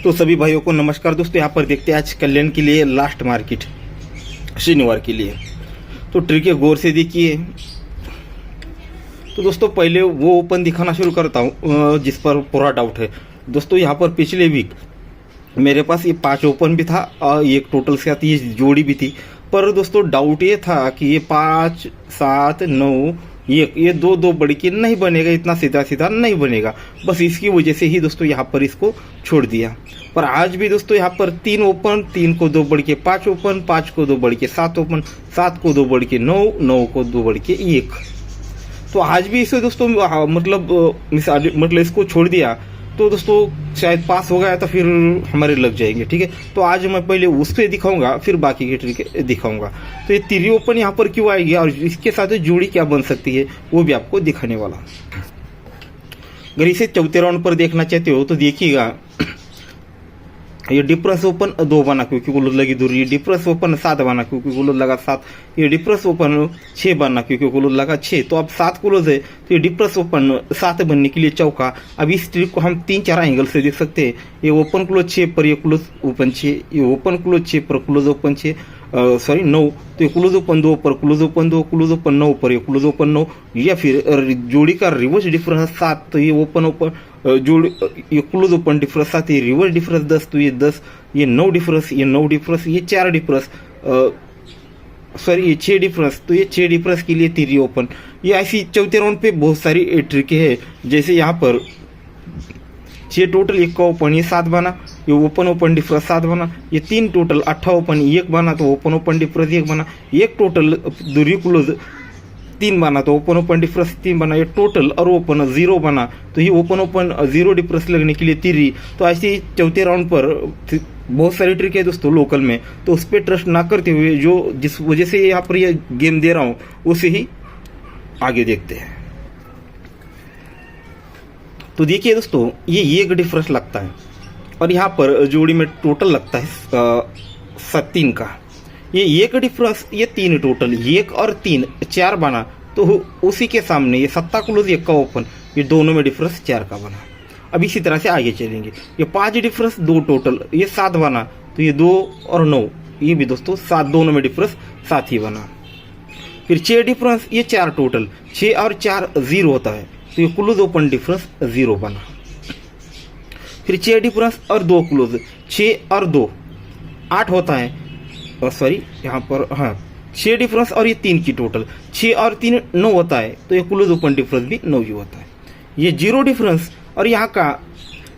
तो सभी भाइयों को नमस्कार दोस्तों। यहाँ पर देखते हैं आज कल्याण के लिए लास्ट मार्केट शनिवार के लिए। तो ट्रिक है, गौर से देखिए। तो दोस्तों पहले वो ओपन दिखाना शुरू करता हूँ जिस पर पूरा डाउट है। दोस्तों यहाँ पर पिछले वीक मेरे पास ये 5 ओपन भी था और एक टोटल से आती ये जोड़ी भी थी। पर दोस्तों डाउट ये था कि ये 5, 7, 9 ये दो बढ़ के नहीं बनेगा, इतना सीधा सीधा नहीं बनेगा। बस इसकी वजह से ही दोस्तों यहाँ पर इसको छोड़ दिया। पर आज भी दोस्तों यहाँ पर 3 ओपन, 3 को 2 बढ़ के 5 ओपन, 5 को 2 बढ़ के 7 ओपन, 7 को 2 बढ़ के 9, 9 को 2 बढ़ के 1। तो आज भी इसे दोस्तों मतलब इसको छोड़ दिया तो दोस्तों शायद पास हो गया तो फिर हमारे लग जाएंगे। ठीक है, तो आज मैं पहले उस पर दिखाऊंगा फिर बाकी के ट्रिक दिखाऊंगा। तो ये 3 ओपन यहाँ पर क्यों आएगी और इसके साथ जोड़ी क्या बन सकती है वो भी आपको दिखाने वाला। अगर इसे चौथे राउंड पर देखना चाहते हो तो देखिएगा, ये डिफरेंस ओपन 2 बना क्योंकि गुल्लत लगी दूर, ये डिफरेंस ओपन 7 बना क्योंकि गुल्लत लगा 7, ये डिफरेंस ओपन 6 बना क्योंकि गुल्लत लगा 6। तो अब 7 क्लोज है तो ये डिफरेंस ओपन 7 बनने के लिए चौका। अब इस ट्रिक को हम 3-4 एंगल से देख सकते हैं। ये ओपन क्लोज 6 पर ये क्लोज ओपन 6, ये ओपन क्लोज 6 पर क्लोज ओपन 6 9, तो ये क्लोज ओपन 2 पर क्लोज ओपन 2, क्लोज ओपन 9 पर ये क्लोज ओपन 9, या फिर जोड़ी का रिवर्स डिफरेंस 7 तो ये ओपन जोड़ी ये क्लोज ओपन डिफरेंस 7, ये रिवर्स डिफरेंस 10 तो ये 10, ये 9 डिफरेंस, ये 9 डिफरेंस, ये 4 डिफरेंस ये 6 डिफरेंस, तो ये 6 डिफरेंस के लिए 3 ओपन। ये ऐसी चौथे राउंड पे बहुत सारी ट्रिक है। जैसे यहाँ पर 6 टोटल 1 का ओपन, ये 7 बना, ये ओपन डिफरेंस 7 बना, ये 3 टोटल 8 ओपन 1 बना तो ओपन डिफरेंस 1 बना, 1 टोटल दूरी क्लोज 3 बना तो ओपन डिफरेंस 3 बना, ये टोटल और ओपन 0 बना तो ये ओपन 0 डिफरेंस लगने के लिए 3। तो ऐसे चौथे राउंड पर बहुत सारी ट्रिक है दोस्तों लोकल में, तो उस पर ट्रस्ट ना करते हुए जो जिस वजह से यहाँ पर ये गेम दे रहा हूँ उसे ही आगे देखते हैं। तो देखिए दोस्तों ये 1 डिफरेंस लगता है और यहाँ पर जोड़ी में टोटल लगता है 3 का। ये 1 डिफरेंस, ये 3 टोटल 1 और 3 4 बना तो उसी के सामने ये 7 क्लोज 1 का ओपन, ये दोनों में डिफरेंस 4 का बना। अब इसी तरह से आगे चलेंगे। ये 5 डिफरेंस 2 टोटल, ये 7 बना तो ये 2 और 9, ये भी दोस्तों 7, दोनों में डिफरेंस 7 ही बना। फिर 6 डिफरेंस, ये 4 टोटल, 6 और 4 0 होता है तो ये क्लोज ओपन डिफरेंस 0 बना। फिर 6 डिफरेंस और 2 क्लोज, 6 और 2 8 होता है, यहाँ पर 6 डिफरेंस और ये 3 की टोटल, 6 और 3 9 होता है तो ये क्लोज ओपन डिफरेंस भी 9 ही होता है। ये 0 डिफरेंस और यहाँ का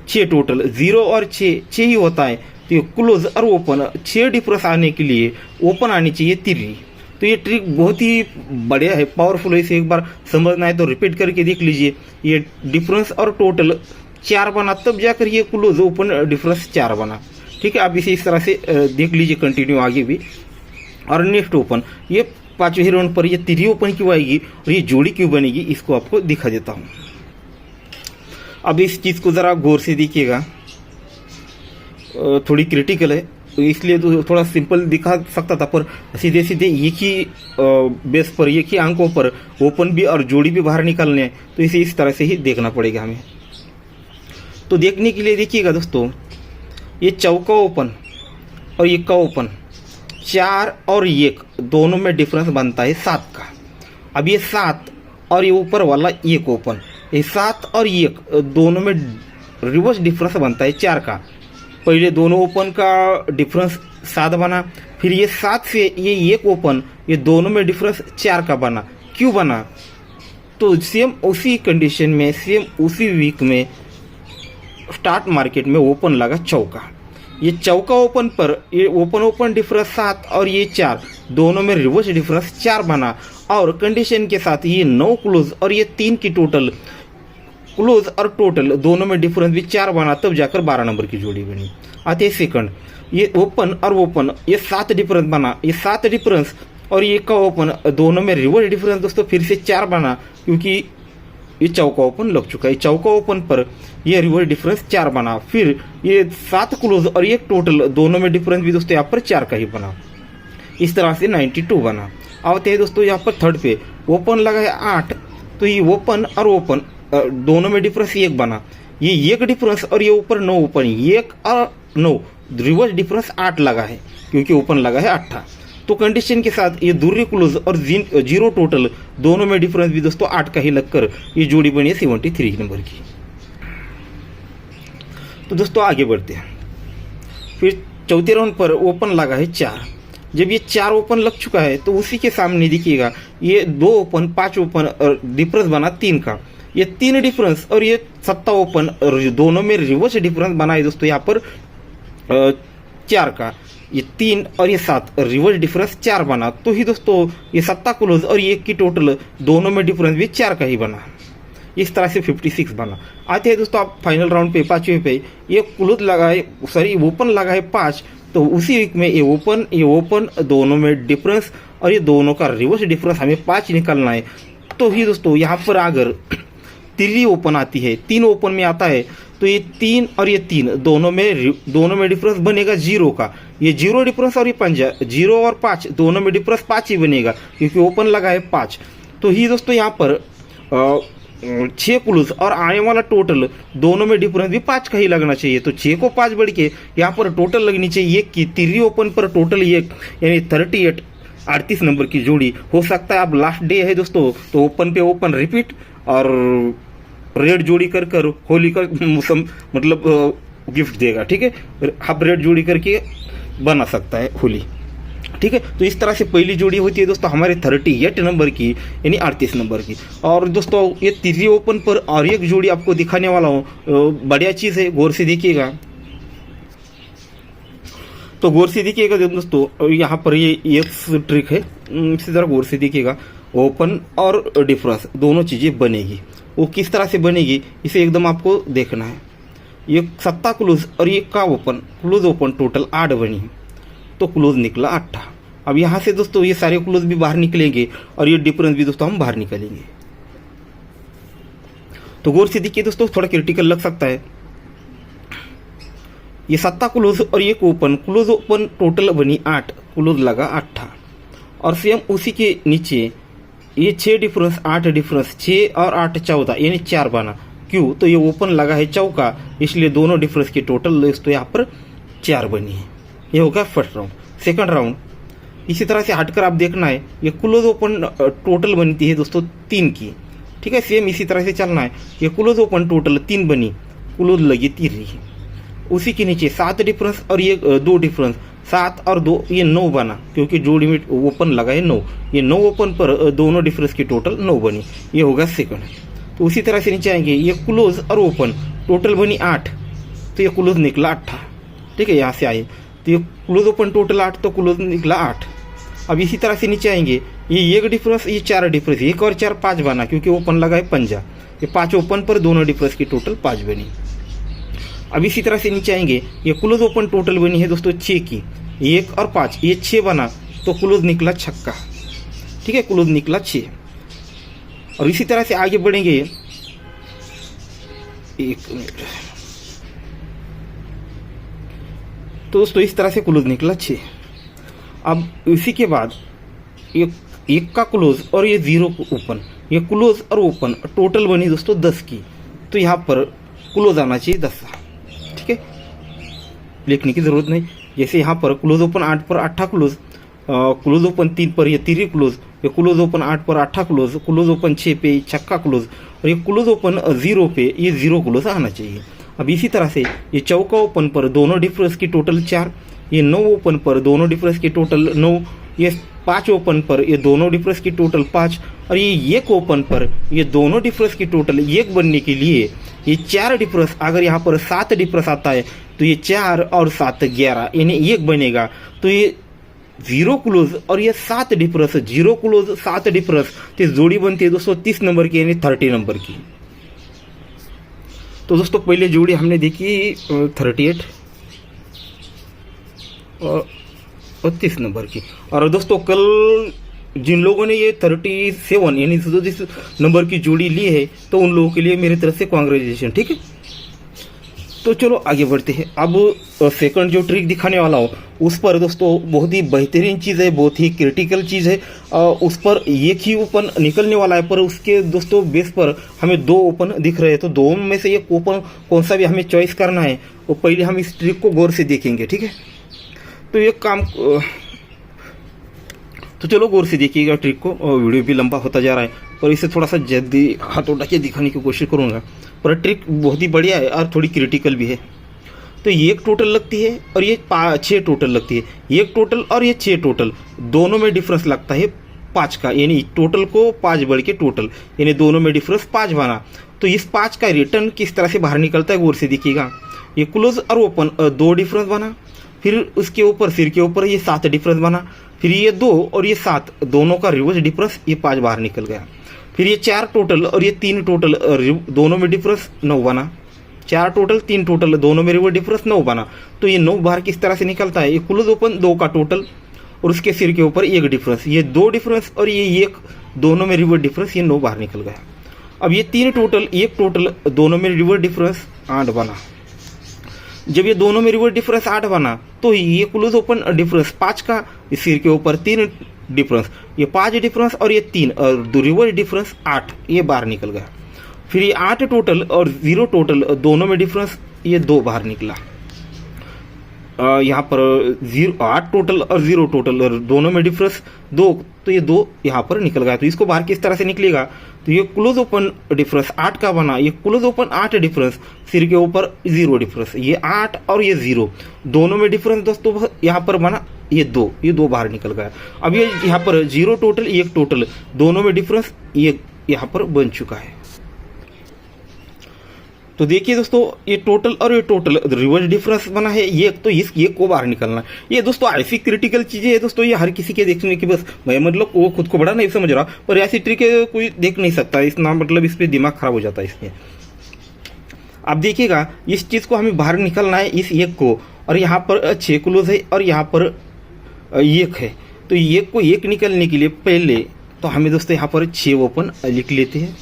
6 टोटल, 0 और 6 ही होता है तो ये क्लोज और ओपन 6 डिफरेंस आने के लिए ओपन आनी चाहिए 3। तो ये ट्रिक बहुत ही बढ़िया है, पावरफुल है। इसे एक बार समझना है तो रिपीट करके देख लीजिए। ये डिफरेंस और टोटल 4 बना तब जाकर ये क्लोज ओपन डिफरेंस 4 बना। ठीक है, आप इसे इस तरह से देख लीजिए कंटिन्यू आगे भी। और नेक्स्ट ओपन, ये 5वें राउंड पर ये 3 ओपन क्यों आएगी और ये जोड़ी क्यों बनेगी इसको आपको दिखा देता हूँ। अब इस चीज़ को ज़रा गौर से देखिएगा, थोड़ी क्रिटिकल है तो इसलिए तो थोड़ा सिंपल दिखा सकता था, पर सीधे सीधे एक ही बेस पर, एक ही अंकों पर ओपन भी और जोड़ी भी बाहर निकालने हैं तो इसे इस तरह से ही देखना पड़ेगा हमें। तो देखने के लिए देखिएगा दोस्तों, ये चौका ओपन और 1 का ओपन, 4 और 1 दोनों में डिफरेंस बनता है 7 का। अब ये 7 और ये ऊपर वाला 1 ओपन, ये 7 और 1 दोनों में रिवर्स डिफरेंस बनता है 4 का। पहले दोनों ओपन का डिफरेंस 7 बना, फिर ये 7 से ये 1 ओपन, ये दोनों में डिफरेंस 4 का बना। क्यों बना? तो सेम उसी कंडीशन में, सेम उसी वीक में स्टार्ट मार्केट में ओपन लगा चौका। ये चौका ओपन पर ये ओपन डिफरेंस 7 और ये 4 दोनों में रिवर्स डिफरेंस 4 बना, और कंडीशन के साथ ये 9 क्लोज और ये 3 की टोटल, क्लोज और टोटल दोनों में डिफरेंस भी 4 बना तब जाकर 12 नंबर की जोड़ी बनी। आते सेकंड, ये ओपन और ओपन, ये 7 डिफरेंस बना, ये 7 डिफरेंस और ये का ओपन दोनों में रिवर्स डिफरेंस दोस्तों फिर से 4 बना क्योंकि ये चौका ओपन लग चुका है। चौका ओपन पर ये रिवर्स डिफरेंस 4 बना, फिर ये 7 क्लोज और 1 टोटल दोनों में डिफरेंस भी दोस्तों यहाँ पर 4 का ही बना। इस तरह से 92 बना। आते हैं दोस्तों यहाँ पर थर्ड पे, ओपन लगा है 8 तो ये ओपन और ओपन दोनों में डिफरेंस 1 बना, ये एक डिफरेंस और ये ऊपर 9 ओपन, 1 और 9 रिवर्स डिफरेंस 8 लगा है क्योंकि ओपन लगा है 8। तो कंडीशन के साथ ये दूरी क्लोज और जीरो टोटल दोनों में डिफरेंस भी दोस्तों 8 का ही लगकर ये जोड़ी बनी है 73 नंबर की। तो दोस्तों आगे बढ़ते हैं। फिर चौथे राउंड पर ओपन लगा है 4। जब ये 4 ओपन लग चुका है तो उसी के सामने देखिएगा ये 2 ओपन 5 ओपन और डिफरेंस बना 3 का। ये 3 डिफरेंस और ये 7 ओपन और दोनों में रिवर्स डिफरेंस बना है दोस्तों यहाँ पर 4 का। ये 3 और ये 7 रिवर्स डिफरेंस 4 बना, तो ही दोस्तों ये 7 क्लोज और ये की टोटल दोनों में डिफरेंस भी 4 का ही बना। इस तरह से 56 बना। आते हैं दोस्तों आप फाइनल राउंड पे 5वें पे, ये क्लोज लगा है, सॉरी ओपन लगा है 5, तो उसी वीक में ये ओपन दोनों में डिफरेंस और ये दोनों का रिवर्स डिफरेंस हमें 5 निकालना है। तो ही दोस्तों यहाँ पर अगर 3 ओपन आती है, 3 ओपन में आता है तो ये 3 और ये 3 दोनों में डिफरेंस बनेगा 0 का। ये 0 डिफरेंस और ये 5 0 और 5 दोनों में डिफरेंस 5 ही बनेगा क्योंकि ओपन लगा है 5। तो ही दोस्तों यहाँ पर 6 क्लोज और आने वाला टोटल दोनों में डिफरेंस भी 5 का ही लगना चाहिए। तो 6 को 5 बढ़ के यहाँ पर टोटल लगनी चाहिए कि 3 ओपन पर टोटल ये यानी 38 नंबर की जोड़ी हो सकता है। अब लास्ट डे है दोस्तों, तो ओपन पे ओपन रिपीट और रेड जोड़ी कर होली का मौसम मतलब गिफ्ट देगा, ठीक है। हाफ रेड जोड़ी करके बना सकता है होली, ठीक है। तो इस तरह से पहली जोड़ी होती है दोस्तों हमारे 38 नंबर की यानी 38 नंबर की। और दोस्तों ये 3 ओपन पर और एक जोड़ी आपको दिखाने वाला हूँ, बढ़िया चीज़ है, गौर से देखिएगा। तो गौर से देखिएगा दोस्तों, यहाँ पर ये एक ट्रिक है, इसी तरह गौर से देखिएगा। ओपन और डिफरेंस दोनों चीज़ें बनेगी, वो किस तरह से बनेगी इसे एकदम आपको देखना है। ये 7 क्लोज और ये का ओपन, क्लोज ओपन टोटल 8 बनी, तो क्लोज निकला 8। अब यहाँ से दोस्तों ये सारे क्लोज भी बाहर निकलेंगे और ये डिफरेंस भी दोस्तों हम बाहर निकालेंगे। तो गौर से देखिए दोस्तों, थोड़ा क्रिटिकल लग सकता है। ये 7 क्लोज और ये ओपन, क्लोज ओपन टोटल बनी 8, क्लोज लगा 8। और सेम उसी के नीचे ये 6 डिफरेंस 8 डिफरेंस 6 और 8 14 यानी 4 बना। क्यों? तो ये ओपन लगा है चौका, इसलिए दोनों डिफरेंस की टोटल दोस्तों यहाँ पर 4 बनी है। ये होगा फर्स्ट राउंड। सेकंड राउंड इसी तरह से हटकर आप देखना है, ये क्लोज ओपन टोटल बनती है दोस्तों 3 की, ठीक है। सेम इसी तरह से चलना है। ये क्लोज ओपन टोटल 3 बनी, क्लोज लगी 3। उसी के नीचे 7 डिफरेंस और ये 2 डिफरेंस 7 और 2 ये 9 बना क्योंकि जोड़ी में ओपन लगा है 9। ये 9 ओपन पर दोनों डिफरेंस की टोटल 9 बनी, ये होगा सेकंड। तो उसी तरह से नीचे आएंगे, ये क्लोज और ओपन टोटल बनी 8, तो ये क्लोज निकला 8, ठीक है। यहाँ से आए तो ये क्लोज ओपन टोटल 8, तो क्लोज निकला 8। अब इसी तरह से नीचे आएंगे, ये 1 डिफरेंस ये 4 डिफरेंस, 1 और 4 5 बना क्योंकि ओपन लगा है 5। ये 5 ओपन पर दोनों डिफरेंस की टोटल 5 बनी। अब इसी तरह से नीचे आएंगे, ये क्लोज ओपन टोटल बनी है दोस्तों 6 की, 1 और 5 ये 6 बना, तो क्लोज निकला छक्का, ठीक है। क्लोज निकला 6। और इसी तरह से आगे बढ़ेंगे, 1 मिनट। तो दोस्तों इस तरह से क्लोज निकला 6। अब इसी के बाद ये 1 का क्लोज और ये 0 ओपन, ये क्लोज और ओपन टोटल बनी दोस्तों 10 की, तो यहाँ पर क्लोज आना चाहिए 10, ठीक है। लिखने की जरूरत नहीं। जैसे यहाँ पर क्लोज ओपन 8 पर 8 क्लोज, क्लोज ओपन 3 पर ये 3 क्लोज, ये क्लोज ओपन 8 पर 8 क्लोज, क्लोज ओपन 6 पे छक्का क्लोज, और ये क्लोज ओपन 0 पे ये 0 क्लोज आना चाहिए। अब इसी तरह से ये चौका ओपन पर दोनों डिफरेंस की टोटल 4, ये 9 ओपन पर दोनों डिफरेंस की टोटल 9, ये 5 ओपन पर ये दोनों डिफरेंस की टोटल 5, और ये 1 ओपन पर ये दोनों डिफरेंस की टोटल 1 बनने के लिए ये 4 डिफरेंस, अगर यहाँ पर 7 डिफरेंस आता है तो ये 4 और 7 11 यानी 1 बनेगा। तो ये 0 क्लोज और ये 7 डिफरेंस, 0 क्लोज 7 डिफरेंस, तो जोड़ी बनती है दोस्तों 30 नंबर की यानी 30 नंबर की। तो दोस्तों पहले जोड़ी हमने देखी 38 और 30 नंबर की। और दोस्तों कल जिन लोगों ने ये 37 यानी 37 नंबर की जोड़ी ली है, तो उन लोगों के लिए मेरी तरफ से कांग्रेचुलेशन, ठीक है। तो चलो आगे बढ़ते हैं। अब सेकंड जो ट्रिक दिखाने वाला हूँ उस पर दोस्तों बहुत ही बेहतरीन चीज़ है, बहुत ही क्रिटिकल चीज़ है। उस पर एक ही ओपन निकलने वाला है, पर उसके दोस्तों बेस पर हमें दो ओपन दिख रहे हैं। तो दो में से एक ओपन कौन सा भी हमें चॉइस करना है, वो पहले हम इस ट्रिक को गौर से देखेंगे, ठीक है। तो एक काम, तो चलो गौर से देखिएगा ट्रिक को। वीडियो भी लंबा होता जा रहा है, पर इसे थोड़ा सा जल्दी हाथ उठा के दिखाने की कोशिश करूँगा। पर ट्रिक बहुत ही बढ़िया है और थोड़ी क्रिटिकल भी है। तो ये एक टोटल लगती है और ये 6 टोटल लगती है। एक टोटल और ये 6 टोटल, दोनों में डिफरेंस लगता है 5 का, यानी टोटल को 5 बढ़ के टोटल, यानी दोनों में डिफरेंस 5 बना। तो इस 5 का रिटर्न किस तरह से बाहर निकलता है गौर से देखिएगा। ये क्लोज और ओपन 2 डिफरेंस बना, फिर उसके ऊपर सिर के ऊपर ये 7 डिफरेंस बना, फिर ये 2 और ये 7 दोनों का रिवर्स डिफरेंस ये 5 बाहर निकल गया। फिर ये 4 टोटल और ये 3 टोटल दोनों में डिफरेंस 9 बना। 4 टोटल 3 टोटल दोनों में रिवर्स डिफरेंस 9 बना। तो ये 9 बाहर किस तरह से निकलता है, ये क्लोज ओपन 2 का टोटल और उसके सिर के ऊपर 1 डिफरेंस, ये 2 डिफरेंस और ये 1 दोनों में रिवर्स डिफरेंस, ये 9 बाहर निकल गया। अब ये 3 टोटल 1 टोटल दोनों में रिवर्स डिफरेंस 8 बना। जब ये दोनों में रिवर्स डिफरेंस 8 बना तो ये क्लोज ओपन डिफरेंस 5 का, सिर के ऊपर 3 डिफरेंस, ये 5 डिफरेंस और ये 3 और रिवर्स डिफरेंस 8 ये बाहर निकल गया। फिर ये 8 टोटल और 0 टोटल दोनों में डिफरेंस ये 2 बाहर निकला। यहाँ पर 8 टोटल और 0 टोटल और दोनों में डिफरेंस 2, तो ये 2 यहाँ पर निकल गया। तो इसको बाहर किस तरह से निकलेगा, तो ये क्लोज ओपन डिफरेंस 8 का बना, ये क्लोज ओपन 8 डिफरेंस, सिर के ऊपर 0 डिफरेंस, ये 8 और ये 0 दोनों में डिफरेंस दोस्तों यहाँ पर बना ये 2 बाहर निकल गया। अब ये यहाँ पर 0 टोटल 1 टोटल दोनों में डिफरेंस ये यहाँ पर बन चुका है। तो देखिए दोस्तों, ये टोटल और ये टोटल रिवर्स डिफरेंस बना है ये, तो इस ये को बाहर निकलना है। ये दोस्तों ऐसी क्रिटिकल चीजें है दोस्तों, ये हर किसी के देखने की, बस मैं मतलब वो खुद को बड़ा नहीं समझ रहा, पर ऐसी ट्रिक कोई देख नहीं सकता, इतना मतलब इस पर दिमाग खराब हो जाता है इसमें। अब देखिएगा इस चीज को हमें बाहर निकलना है, इस एक को, और यहाँ पर 6 क्लोज है और यहाँ पर 1 है। तो एक को 1 निकलने के लिए पहले तो हमें दोस्तों यहाँ पर 6 ओपन लिख लेते हैं।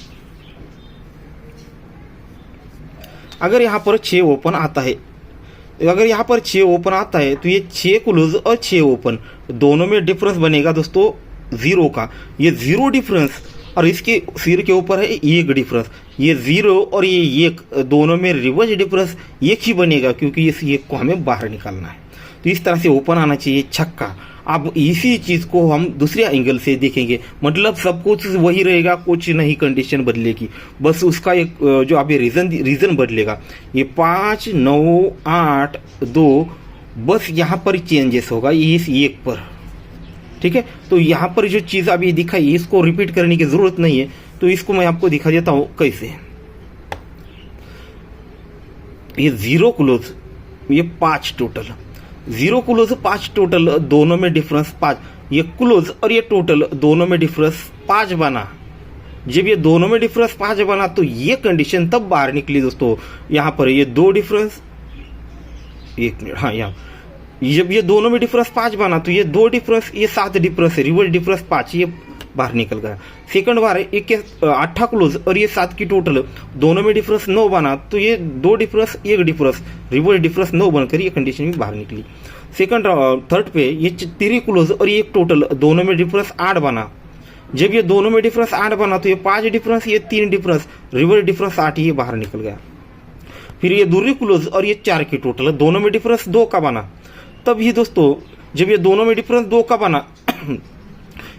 अगर यहाँ पर 6 ओपन आता है, अगर यहाँ पर 6 ओपन आता है तो ये 6 क्लोज और 6 ओपन दोनों में डिफरेंस बनेगा दोस्तों 0 का, ये 0 डिफरेंस और इसके सिर के ऊपर है 1 डिफरेंस, ये 0 और ये 1 दोनों में रिवर्स डिफरेंस 1 ही बनेगा, क्योंकि इस 1 को हमें बाहर निकालना है। तो इस तरह से ओपन आना चाहिए छक्का। अब इसी चीज को हम दूसरे एंगल से देखेंगे, मतलब सब कुछ वही रहेगा, कुछ नहीं कंडीशन बदलेगी, बस उसका एक जो अभी रीजन बदलेगा। ये 5 9 8 2 बस यहाँ पर चेंजेस होगा इस 1 पर, ठीक है। तो यहाँ पर जो चीज अभी दिखाई इसको रिपीट करने की जरूरत नहीं है, तो इसको मैं आपको दिखा देता हूं कैसे। ये 0 क्लोज, ये 5 टोटल, 0 क्लोज 5 टोटल दोनों में डिफरेंस 5, ये क्लोज और ये टोटल दोनों में डिफरेंस 5 बना। जब ये दोनों में डिफरेंस 5 बना तो ये कंडीशन तब बाहर निकली दोस्तों। यहाँ पर ये 2 डिफरेंस, 1 मिनट, हाँ यहाँ जब ये दोनों में डिफरेंस 5 बना तो ये 2 डिफरेंस, ये 7 डिफरेंस है, रिवर्स डिफरेंस 5 ये बाहर निकल गया। सेकंड बार है 8 क्लोज और ये 7 की टोटल दोनों में डिफरेंस 9 बना, तो ये 2 डिफरेंस 1 डिफरेंस, रिवर्स डिफरेंस 9 बनकर ये कंडीशन भी बाहर निकली। सेकंड थर्ड पे ये 3 क्लोज और ये 1 टोटल दोनों में डिफरेंस 8 बना। जब ये दोनों में डिफरेंस 8 बना तो ये 5 डिफरेंस, ये 3 डिफरेंस, रिवर्स डिफरेंस 8 ये बाहर निकल गया। फिर ये 2 क्लोज और ये 4 की टोटल दोनों में डिफरेंस 2 का बना। तब ही दोस्तों जब ये दोनों में डिफरेंस 2 का बना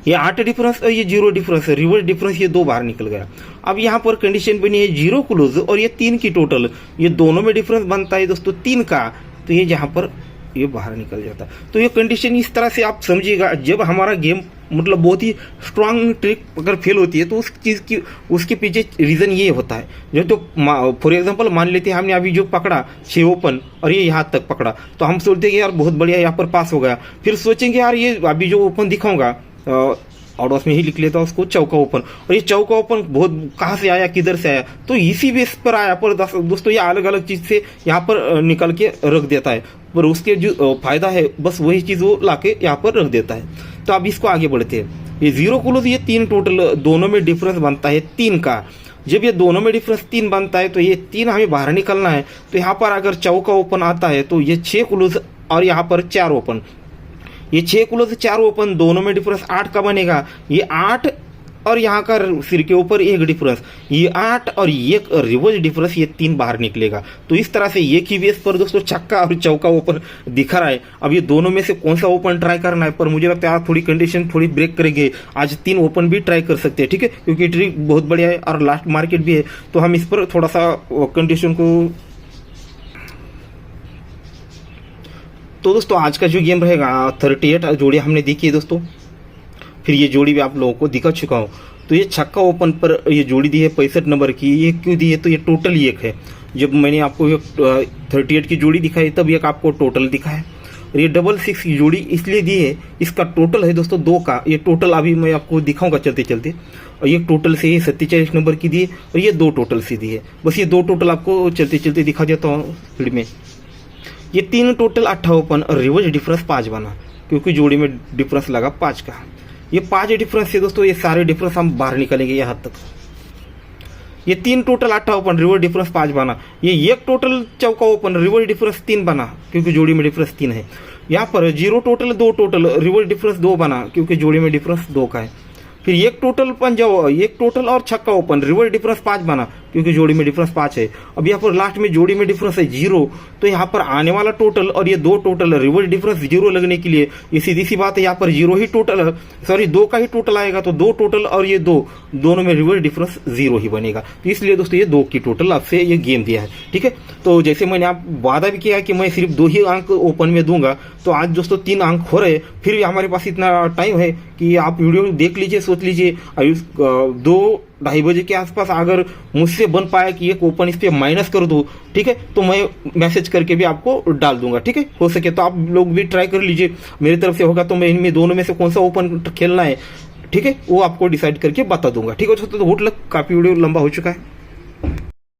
ये 8 डिफरेंस और ये 0 डिफरेंस, रिवर्स डिफरेंस ये 2 बाहर निकल गया। अब यहाँ पर कंडीशन बनी है 0 क्लोज और ये 3 की टोटल, ये दोनों में डिफरेंस बनता है दोस्तों 3 का, तो ये यहाँ पर ये बाहर निकल जाता है। तो ये कंडीशन इस तरह से आप समझिएगा, जब हमारा गेम मतलब बहुत ही स्ट्रांग ट्रिक अगर फेल होती है तो उस चीज़ की उसके पीछे रीज़न ये होता है। जो तो फॉर एग्जांपल मान लेते हैं हमने अभी जो पकड़ा 6 ओपन और ये यहाँ तक पकड़ा, तो हम सोचते हैं कि यार बहुत बढ़िया यहाँ पर पास हो गया। फिर सोचेंगे यार ये अभी जो ओपन दिखाऊंगा आउट में ही लिख लेता उसको चौका ओपन, और ये चौका ओपन बहुत कहाँ से आया, किधर से आया, तो इसी बेस पर आया। पर दोस्तों ये अलग अलग चीज से यहाँ पर निकल के रख देता है, पर उसके जो फायदा है बस वही चीज वो लाके यहाँ पर रख देता है। तो अब इसको आगे बढ़ते हैं। ये 0 क्लोज ये 3 टोटल दोनों में डिफरेंस बनता है 3 का, जब ये दोनों में डिफरेंस 3 बनता है तो ये 3 हमें बाहर निकलना है। तो यहाँ पर अगर चौका ओपन आता है तो ये 6 क्लोज और यहाँ पर 4 ओपन, ये 6 क्लोज 4 ओपन, दोनों में डिफरेंस 8 का बनेगा। ये 8 और यहाँ का सिर के ऊपर एक डिफरेंस, ये 8 और एक रिवर्स डिफरेंस, ये 3 बाहर निकलेगा। तो इस तरह से ये की बेस पर दोस्तों छक्का और चौका ओपन दिखा रहा है। अब ये दोनों में से कौन सा ओपन ट्राई करना है, पर मुझे लगता है आज थोड़ी कंडीशन थोड़ी ब्रेक करेंगे, आज 3 ओपन भी ट्राई कर सकते हैं, ठीक है, क्योंकि ट्रिक बहुत बढ़िया है और लास्ट मार्केट भी है। तो हम इस पर थोड़ा सा कंडीशन को, तो दोस्तों आज का जो गेम रहेगा 38 जोड़ी हमने देखी है दोस्तों, फिर ये जोड़ी भी आप लोगों को दिखा चुका हूँ। तो ये छक्का ओपन पर ये जोड़ी दी है 65 नंबर की। ये क्यों दी है, तो ये टोटल एक है। जब मैंने आपको ये 38 की जोड़ी दिखाई तब एक आपको टोटल दिखा है। और ये 66 की जोड़ी इसलिए दी है, इसका टोटल है दोस्तों 2 का। ये टोटल अभी मैं आपको दिखाऊंगा चलते चलते। और ये टोटल से ये 47 नंबर की दी है और ये 2 टोटल से दी है। बस ये 2 टोटल आपको चलते चलते दिखा देता हूँ स्पीड में। ये 3 टोटल 8 ओपन और रिवर्स डिफरेंस 5 बना, क्योंकि जोड़ी में डिफरेंस लगा 5 का। ये 5 डिफरेंस से दोस्तों ये सारे डिफरेंस हम बाहर निकलेंगे यहाँ तक। ये 3 टोटल 8 ओपन, रिवर्स डिफरेंस 5 बना। ये 1 टोटल चौका ओपन, रिवर्स डिफरेंस 3 बना, क्योंकि जोड़ी में डिफरेंस 3 है। यहाँ पर 0 टोटल 2 टोटल, रिवर्स डिफरेंस 2 बना, क्योंकि जोड़ी में डिफरेंस 2 का है। फिर 1 टोटल पंजा, 1 टोटल और छक्का ओपन, रिवर्स डिफरेंस 5 बना, क्योंकि जोड़ी में डिफरेंस 5 है। अब यहाँ पर लास्ट में जोड़ी में डिफरेंस है 0, तो यहाँ पर आने वाला टोटल और ये 2 टोटल, रिवर्स डिफरेंस 0 लगने के लिए ये सीधी सी बात है, यहाँ पर 0 ही टोटल, सॉरी 2 का ही टोटल आएगा। तो 2 टोटल और ये 2, दोनों में रिवर्स डिफरेंस 0 ही बनेगा। तो इसलिए दोस्तों ये 2 की टोटल आपसे ये गेम दिया है, ठीक है। तो जैसे मैंने आप वादा भी किया कि मैं सिर्फ 2 ही अंक ओपन में दूंगा, तो आज दोस्तों 3 अंक हो रहे। फिर भी हमारे पास इतना टाइम है कि आप वीडियो देख लीजिए, सोच लीजिए। 2-2:30 बजे के आसपास अगर मुझसे बन पाया कि एक ओपन इस पे माइनस कर दो, ठीक है, तो मैं मैसेज करके भी आपको डाल दूंगा, ठीक है। हो सके तो आप लोग भी ट्राई कर लीजिए, मेरी तरफ से होगा तो मैं इनमें दोनों में से कौन सा ओपन खेलना है, ठीक है, वो आपको डिसाइड करके बता दूंगा, ठीक है। तो बहुत काफी वीडियो लंबा हो चुका है।